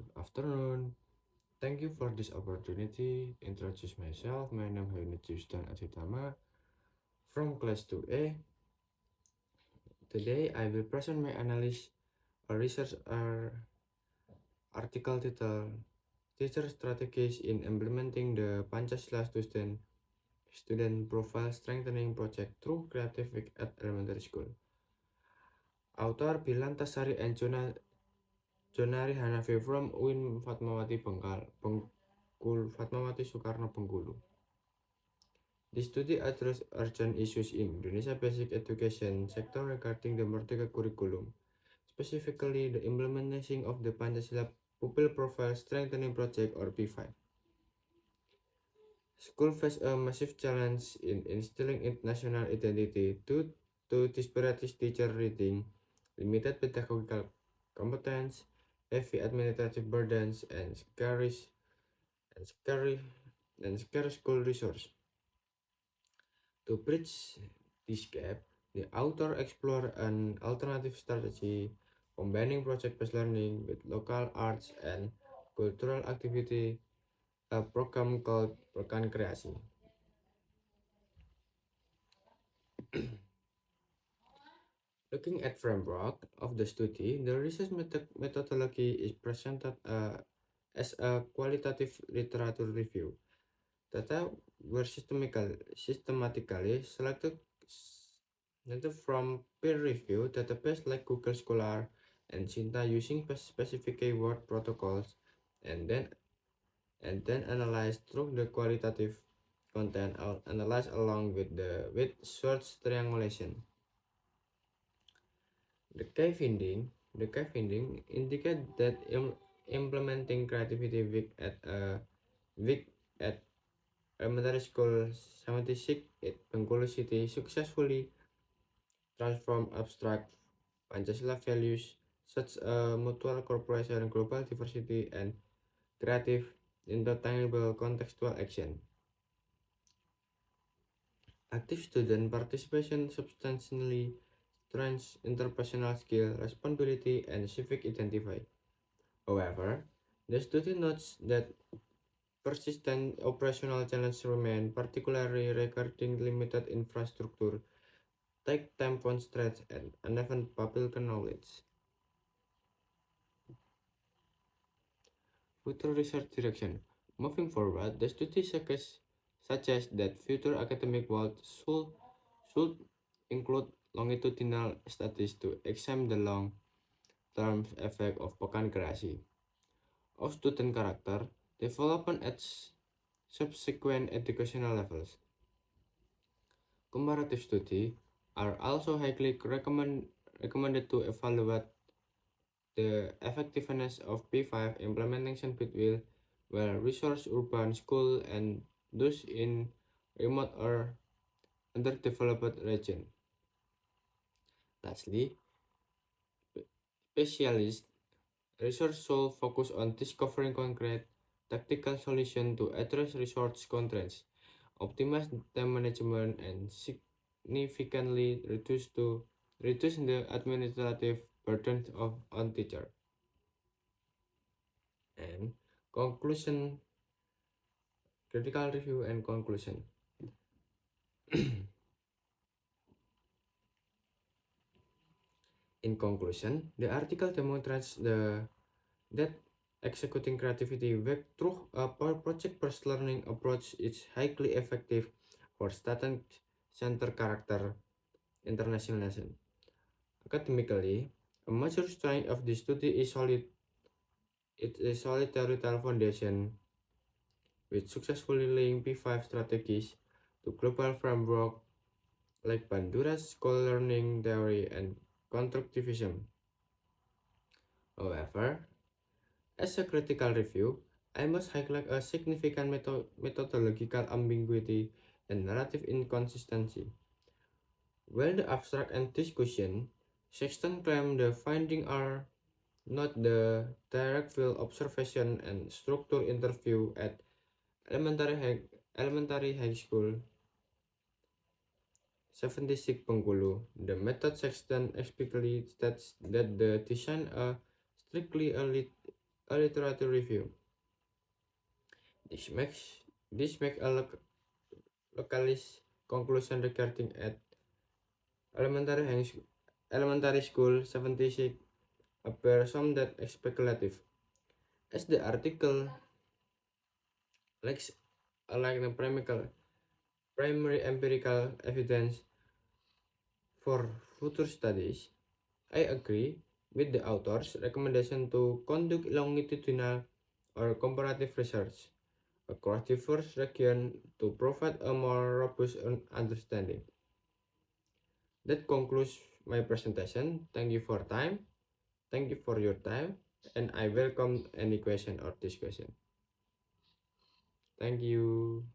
Good afternoon. Thank you for this opportunity. Introduce myself. My name is Yunus Aditama from class 2A. Today I will present my analysis a research article titled Teacher Strategies in Implementing the Pancasila Student Profile Strengthening Project through Creative Week at Elementary School. Author Bilantasari and Jonari Hanafi from UIN Fatmawati Fatmawati Soekarno Bengkulu. The study addressed urgent issues in Indonesia basic education sector regarding the Merdeka curriculum, specifically the implementation of the Pancasila Pupil Profile Strengthening Project or P5. School face a massive challenge in instilling national identity due to disparate teacher reading, limited pedagogical competence, heavy administrative burdens, and scarce school resource. To bridge this gap, the author explored an alternative strategy combining project-based learning with local arts and cultural activity, a program called Pekan Kreasi. Looking at framework of the study, the research methodology is presented as a qualitative literature review. Data were systematically selected from peer-reviewed database like Google Scholar and Cinta using specific keyword protocols, and then analyzed through the qualitative content analyzed along with search triangulation. The key finding indicate that implementing creativity week at elementary school 76 at Bengkulu City successfully transform abstract Pancasila values such as mutual cooperation, global diversity, and creative into tangible contextual action. Active student participation substantially strengthens interpersonal skill, responsibility, and civic identity. However, the study notes that persistent operational challenges remain, particularly regarding limited infrastructure, take time constraints, and uneven public knowledge. Future research direction. Moving forward, the study suggests that future academic work should include longitudinal studies to examine the long-term effect of Pekan Kreasi of student character development at subsequent educational levels. Comparative studies are also highly recommended to evaluate the effectiveness of P5 implementation between well-resourced urban schools and those in remote or underdeveloped regions. Lastly, specialist research should focus on discovering concrete tactical solutions to address resource constraints, optimize time management, and significantly reduce the administrative burden on teacher. And conclusion, critical review and conclusion. In conclusion, the article demonstrates that executing creativity work through a project-based learning approach is highly effective for student-centered character internationalization. Academically, a major strength of the study is a solid theoretical foundation, which successfully link P5 strategies to global framework like Bandura's school learning theory and constructivism. However, as a critical review, I must highlight a significant methodological ambiguity and narrative inconsistency. While the abstract and discussion section claim the findings are not the direct field observation and structure interview at elementary high school 76 Bengkulu. The method section explicitly states that the design a strictly a literature review. This makes this make a localist conclusion regarding at elementary school 76 appear some that speculative, as the article lacks like the primary empirical evidence for future studies. I agree with the author's recommendation to conduct longitudinal or comparative research across diverse regions to provide a more robust understanding. That concludes my presentation. Thank you for time. Thank you for your time, and I welcome any question or discussion. Thank you.